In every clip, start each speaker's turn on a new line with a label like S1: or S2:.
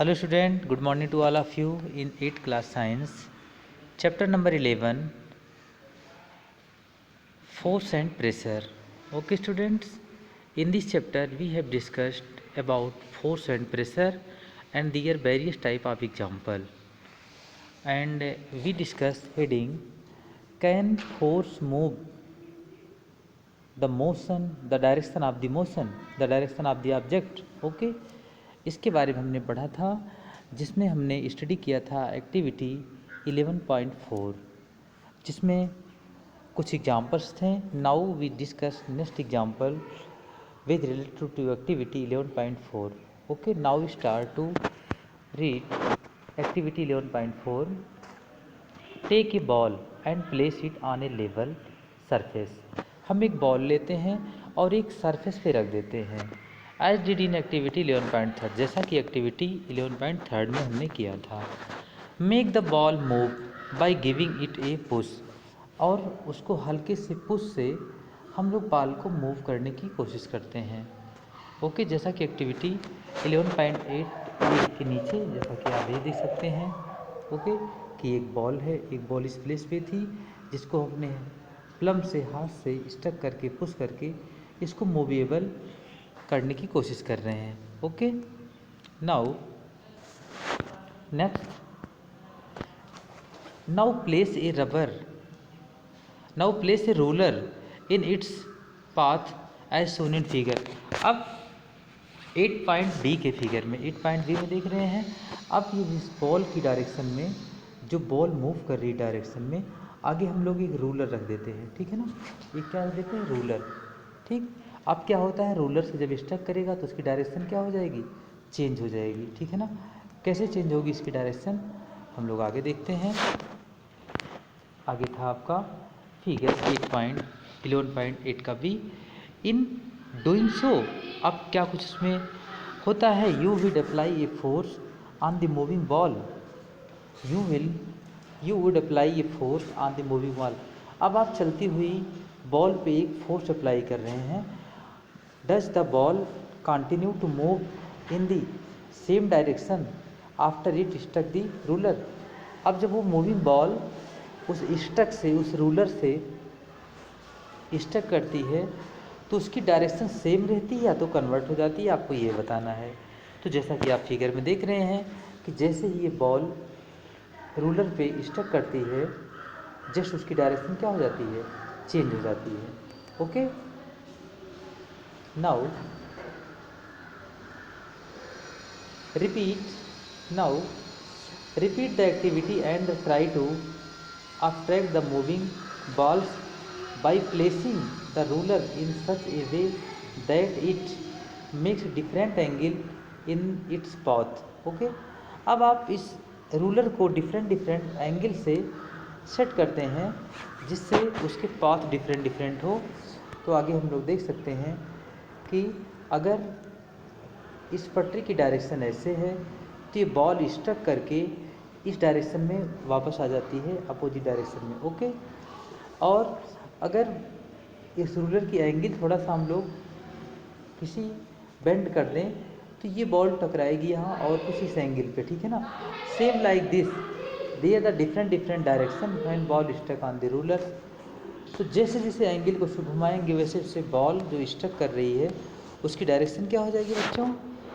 S1: Hello student, good morning to all of you in 8th class science. Chapter number 11, force and pressure. Okay students, in this chapter we have discussed about force and pressure and their various type of example. And we discussed heading, can force move the motion, the direction of the motion, the direction of the object. Okay, इसके बारे में हमने पढ़ा था, जिसमें हमने study किया था एक्टिविटी 11.4, जिसमें कुछ एग्जाम्पल्स थे. Now we discuss next example with related to activity 11.4. Okay, now we start to read activity 11.4. Take a ball and place it on a level surface. हम एक बॉल लेते हैं और एक सरफेस पे रख देते हैं. एज डिड इन एक्टिविटी 11.3, जैसा कि एक्टिविटी 11.3 में हमने किया था. Make the ball move by giving it A push, और उसको हल्के से पुश से हम लोग बॉल को मूव करने की कोशिश करते हैं. ओके, जैसा कि एक्टिविटी 11.8 के नीचे जैसा कि आप ये देख सकते हैं. ओके, कि एक बॉल है, एक बॉल इस प्लेस पे थी जिसको हमने प्लम से हाथ से स्टक करके पुश करके इसको मूवेबल करने की कोशिश कर रहे हैं. Okay, now next, now place a rubber, now place a roller in its path as shown in figure. अब 8.b के फिगर में 8.b में देख रहे हैं. अब ये इस बॉल की डायरेक्शन में, जो बॉल मूव कर रही डायरेक्शन में, आगे हम लोग एक रूलर रख देते हैं. ठीक है ना, ये क्या रख देते हैं, रूलर. ठीक, अब क्या होता है, रूलर से जब स्टक करेगा तो उसकी डायरेक्शन क्या हो जाएगी, चेंज हो जाएगी. ठीक है ना, कैसे चेंज होगी इसकी डायरेक्शन, हम लोग आगे देखते हैं. आगे था आपका फिगर 11.8 का बी. इन डूइंग सो, अब क्या कुछ इसमें होता है, you will apply a force on the moving ball, you would apply a force on the moving ball. अब आप चलती हुई बॉल पे एक फोर्स अप्लाई कर रहे हैं. Does the ball continue to move in the same direction after it stuck the ruler. अब जब वो मूविंग बॉल उस स्टक से, उस रूलर से स्टक करती है तो उसकी डायरेक्शन सेम रहती है या तो कन्वर्ट हो जाती है, आपको ये बताना है. तो जैसा कि आप फिगर में देख रहे हैं कि जैसे ही ये बॉल रूलर पे स्टक करती है, जस्ट उसकी डायरेक्शन क्या हो जाती है, चेंज हो जाती है. Okay, now repeat the activity and try to attract the moving balls by placing the ruler in such a way that it makes different angle in its path. Okay, अब आप इस रूलर को different angle से set करते हैं जिससे उसके path different हो. तो आगे हम लोग देख सकते हैं कि अगर इस पटरी की डायरेक्शन ऐसे है तो ये बॉल स्टक करके इस डायरेक्शन में वापस आ जाती है, अपोजिट डायरेक्शन में. ओके, और अगर इस रूलर की एंगल थोड़ा सा हम लोग किसी बेंड कर दें तो ये बॉल टकराएगी यहाँ और कुछ इस एंगल पे. ठीक है ना, same like this they are the different direction when ball stuck on the ruler. तो जैसे जैसे एंगल को घुमाएंगे वैसे वैसे बॉल जो स्टक कर रही है उसकी डायरेक्शन क्या हो जाएगी बच्चों,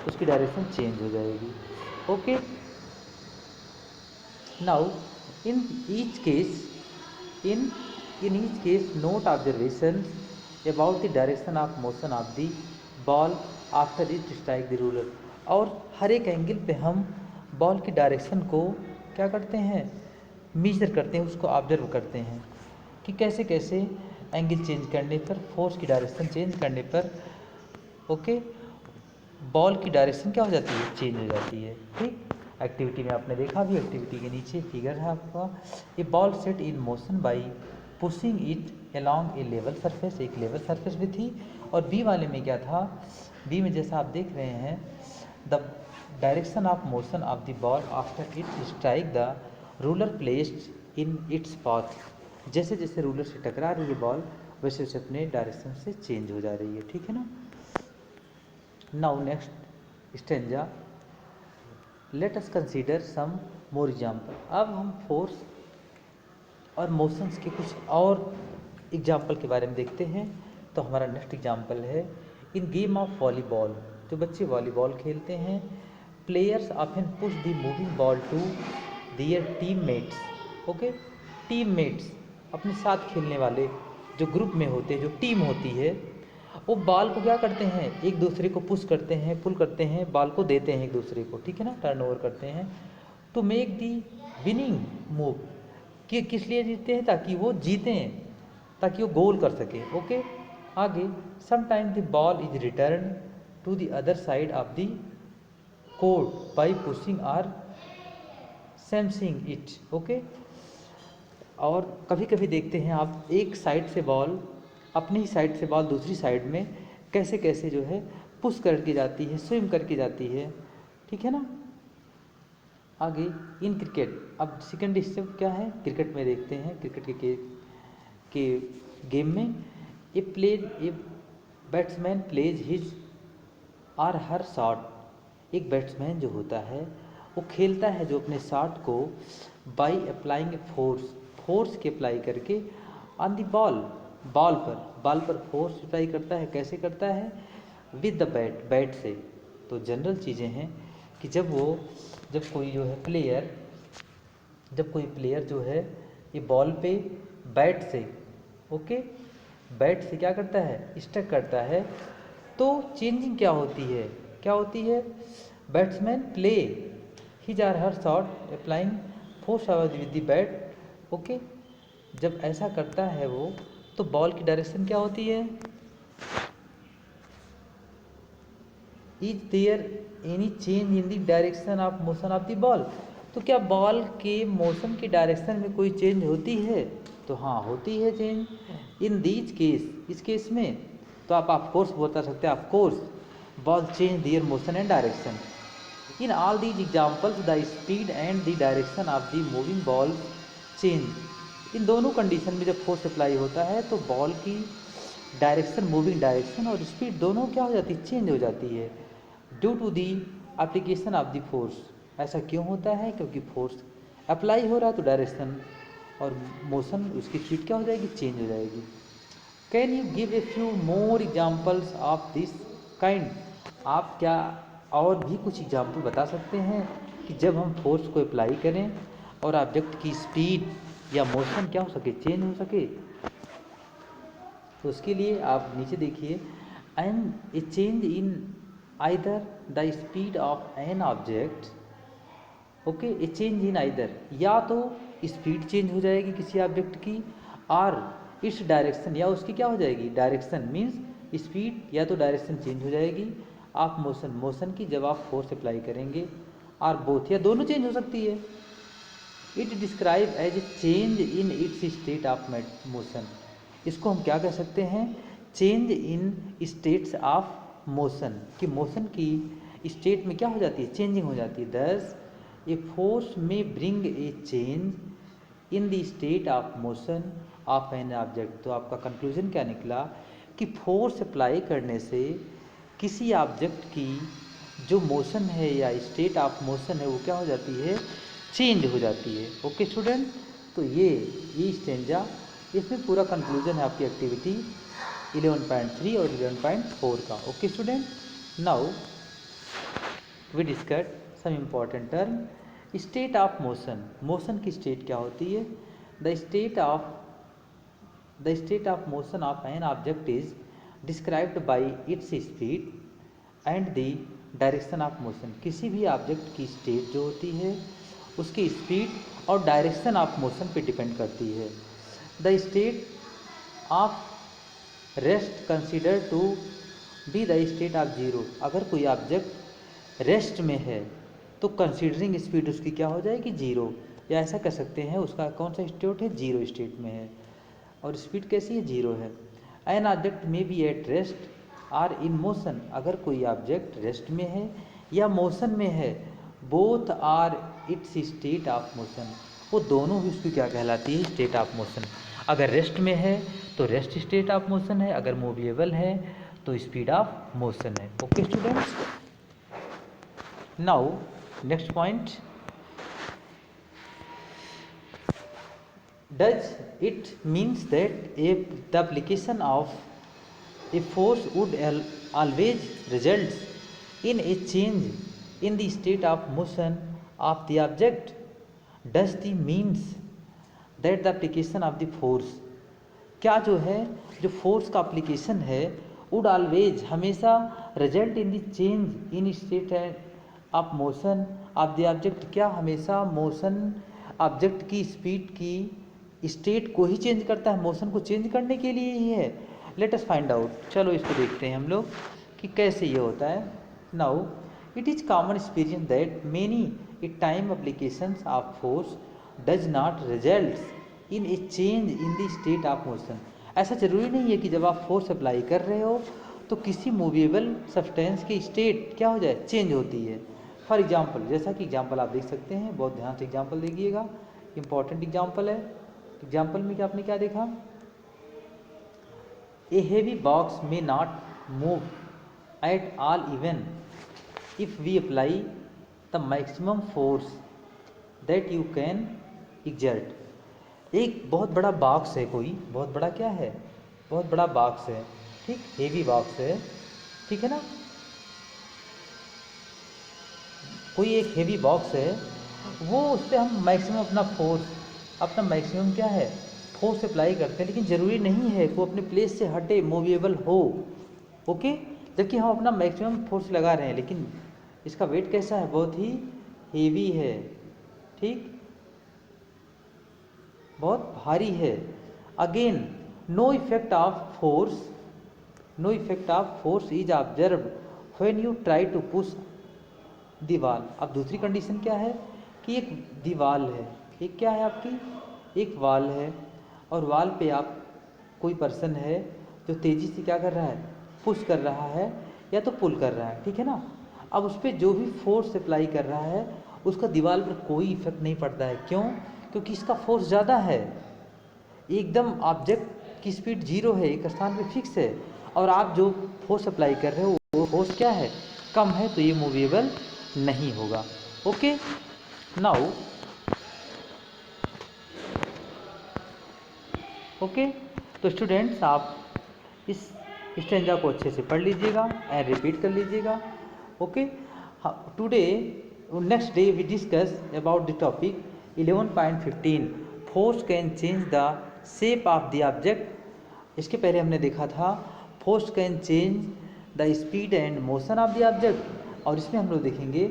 S1: उसकी डायरेक्शन चेंज हो जाएगी. Okay, now in each case note observations about the direction of motion of the ball after it strike the ruler. और हर एक एंगल पे हम बॉल की डायरेक्शन को क्या करते हैं, मेजर करते हैं, उसको ऑब्जर्व करते हैं कि कैसे कैसे एंगल चेंज करने पर, फोर्स की डायरेक्शन चेंज करने पर, ओके, बॉल की डायरेक्शन क्या हो जाती है, चेंज हो जाती है. ठीक, एक्टिविटी में आपने देखा भी, एक्टिविटी के नीचे फिगर है आपका. A ball set in motion by pushing it along a level surface, एक लेवल सरफेस भी थी. और बी वाले में क्या था, बी में जैसा आप देख रहे हैं, the direction of motion of the ball after it strike the ruler placed in its path. जैसे जैसे रूलर से टकरा रही है बॉल वैसे वैसे अपने डायरेक्शन से चेंज हो जा रही है. ठीक है ना. Now next stanza let us consider some more example. अब हम फोर्स और मोशंस के कुछ और एग्जाम्पल के बारे में देखते हैं। तो हमारा नेक्स्ट एग्जाम्पल है इन गेम ऑफ वॉलीबॉल। जो बच्चे वॉलीबॉल खेलते हैं, players often push the moving ball to their teammates. Okay, teammates अपने साथ खेलने वाले जो ग्रुप में होते हैं, जो टीम होती है, वो बॉल को क्या करते हैं, एक दूसरे को पुश करते हैं, पुल करते हैं, बॉल को देते हैं एक दूसरे को, ठीक है ना, टर्न ओवर करते हैं to make the winning move. कि किस लिए जीतते हैं, ताकि वो जीतें, ताकि वो गोल कर सके। ओके, आगे sometime the ball is return to the other side of the court by pushing or something it. Okay, और कभी कभी देखते हैं आप एक साइड से बॉल, अपनी ही साइड से बॉल दूसरी साइड में कैसे कैसे जो है पुश करके जाती है, स्विम करके जाती है, ठीक है ना। आगे इन क्रिकेट, अब सेकेंड स्टेप क्या है, क्रिकेट में देखते हैं। क्रिकेट के गेम में a batsman plays his or her shot. एक बैट्समैन जो होता है वो खेलता है जो अपने शॉट को बाई अप्लाइंग फोर्स के अप्लाई करके ऑन द बॉल पर फोर्स अप्लाई करता है। कैसे करता है, विद द बैट से। तो जनरल चीज़ें हैं कि जब कोई प्लेयर जो है ये बॉल पे बैट से, ओके, बैट से क्या करता है, स्ट्राइक करता है, तो चेंजिंग क्या होती है, batsman play his or her shot applying force with the bat. Okay, जब ऐसा करता है वो, तो बॉल की डायरेक्शन क्या होती है, is there any change in the direction of motion of the ball. तो क्या बॉल के मोशन की डायरेक्शन में कोई चेंज होती है, तो हाँ होती है चेंज। इन दीज केस, इस केस में तो आप ऑफ कोर्स बता सकते हैं, of course ball change their motion and direction. In all these examples the speed and the direction of the moving ball change. इन दोनों कंडीशन में जब फोर्स अप्लाई होता है तो बॉल की डायरेक्शन, मूविंग डायरेक्शन और स्पीड दोनों क्या हो जाती है, चेंज हो जाती है, due to the application of the force. ऐसा क्यों होता है, क्योंकि फोर्स अप्लाई हो रहा है तो डायरेक्शन और मोशन, उसकी स्पीड क्या हो जाएगी, चेंज हो जाएगी। Can you give a few more examples of this kind. आप क्या और भी कुछ एग्जाम्पल बता सकते हैं कि जब हम फोर्स को अप्लाई करें और ऑब्जेक्ट की स्पीड या मोशन क्या हो सके, चेंज हो सके। तो उसके लिए आप नीचे देखिए, and A change in either the speed of an object. Okay, A change in either, या तो स्पीड चेंज हो जाएगी किसी ऑब्जेक्ट की, और इस डायरेक्शन, या उसकी क्या हो जाएगी, डायरेक्शन मीन्स स्पीड या तो डायरेक्शन चेंज हो जाएगी, आप मोशन की जब आप फोर्स अप्लाई करेंगे, और बोथ या दोनों चेंज हो सकती है। It describe as a change in its state of motion. इसको हम क्या कह सकते हैं, change in states of motion, कि मोशन की स्टेट में क्या हो जाती है, चेंजिंग हो जाती है। दस ए फोर्स में bring a change in the state of motion of an object. तो आपका कंक्लूजन क्या निकला कि फोर्स अप्लाई करने से किसी ऑब्जेक्ट की जो मोशन है या स्टेट ऑफ मोशन है वो क्या हो जाती है, चेंज हो जाती है। ओके स्टूडेंट, तो ये स्टेंजा, इसमें पूरा कंक्लूजन है आपकी एक्टिविटी 11.3 और 11.4 का। Okay student, now we discuss some important term. State of motion, motion की स्टेट क्या होती है, the state of motion of an object is described by its speed and the direction of motion. किसी भी object की state जो होती है उसकी स्पीड और डायरेक्शन ऑफ मोशन पे डिपेंड करती है। The state of rest consider to be the state of zero. अगर कोई ऑब्जेक्ट रेस्ट में है तो कंसिडरिंग स्पीड उसकी क्या हो जाएगी, जीरो, या ऐसा कह सकते हैं उसका कौन सा स्टेट है, जीरो स्टेट में है, और स्पीड कैसी है, जीरो है। An object may be at rest or in motion. अगर कोई ऑब्जेक्ट रेस्ट में है या मोशन में है, both are its state of motion, वो दोनों ही उसकी क्या कहलाती है, स्टेट ऑफ मोशन। अगर रेस्ट में है तो रेस्ट स्टेट ऑफ मोशन है, अगर मूवेबल है तो स्पीड ऑफ मोशन है। Okay students, now next point, does it means that if the application of a force would always result in a change in the state of motion of the object? Does the means that the application of the force, क्या जो है जो force का application है would always हमेशा result in the change in state of motion of the object, क्या हमेशा motion object की स्पीड की स्टेट को ही चेंज करता है, मोशन को चेंज करने के लिए ही है? लेट अस फाइंड आउट, चलो इसको देखते हैं हम लोग कि कैसे ये होता है। Now it is common experience that many time applications of force does not result in A change in the state of motion. ऐसा जरूरी नहीं है कि जब आप फोर्स अप्लाई कर रहे हो तो किसी मूवेबल सब्सटेंस की स्टेट क्या हो जाए, चेंज होती है। फॉर एग्जांपल, जैसा कि एग्जांपल आप देख सकते हैं, बहुत ध्यान से एग्जांपल देखिएगा, इंपॉर्टेंट एग्जांपल है। एग्जांपल में क्या आपने क्या देखा, a heavy box may not move at all even if we apply the maximum force that you can exert. एक बहुत बड़ा बॉक्स है, कोई बहुत बड़ा क्या है, बहुत बड़ा बॉक्स है, ठीक, हेवी बॉक्स है, ठीक है ना, कोई एक हेवी बॉक्स है, वो उस पर हम मैक्सिमम अपना फोर्स, अपना मैक्सिमम क्या है, फोर्स अप्लाई करते हैं, लेकिन ज़रूरी नहीं है कि वो अपने प्लेस से हटे, मूवेबल हो, ओके। जबकि हम अपना मैक्सिमम फोर्स लगा रहे हैं, लेकिन इसका वेट कैसा है, बहुत ही हेवी है, ठीक, बहुत भारी है। Again no effect of force, no effect of force is observed when you try to push दीवार। अब दूसरी कंडीशन क्या है कि एक दीवार है, एक क्या है आपकी, एक वाल है, और वाल पे आप कोई पर्सन है जो तेज़ी से क्या कर रहा है, पुश कर रहा है या तो पुल कर रहा है, ठीक है ना। अब उस पर जो भी फोर्स अप्लाई कर रहा है उसका दीवार पर कोई इफेक्ट नहीं पड़ता है, क्यों, क्योंकि इसका फोर्स ज़्यादा है, एकदम ऑब्जेक्ट की स्पीड 0 है, एक स्थान पे फिक्स है, और आप जो फोर्स अप्लाई कर रहे हो वो फोर्स क्या है, कम है, तो ये मूवेबल नहीं होगा, ओके। नाउ ओके, तो स्टूडेंट्स आप इस स्टेंजा को अच्छे से पढ़ लीजिएगा एंड रिपीट कर लीजिएगा, okay. Today next day we discuss about the topic 11.15 force can change the shape of the object. इसके पहले हमने देखा था force can change the speed and motion of the object, और इसमें हम लोग देखेंगे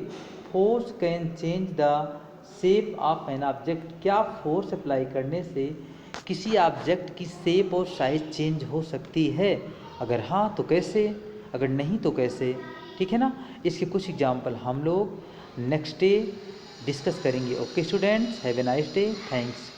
S1: force can change the shape of an object. क्या फोर्स अप्लाई करने से किसी ऑब्जेक्ट की शेप और साइज चेंज हो सकती है? अगर हाँ तो कैसे, अगर नहीं तो कैसे, ठीक है ना। इसके कुछ एग्जाम्पल हम लोग नेक्स्ट डे डिस्कस करेंगे। Okay students, have a nice day, thanks.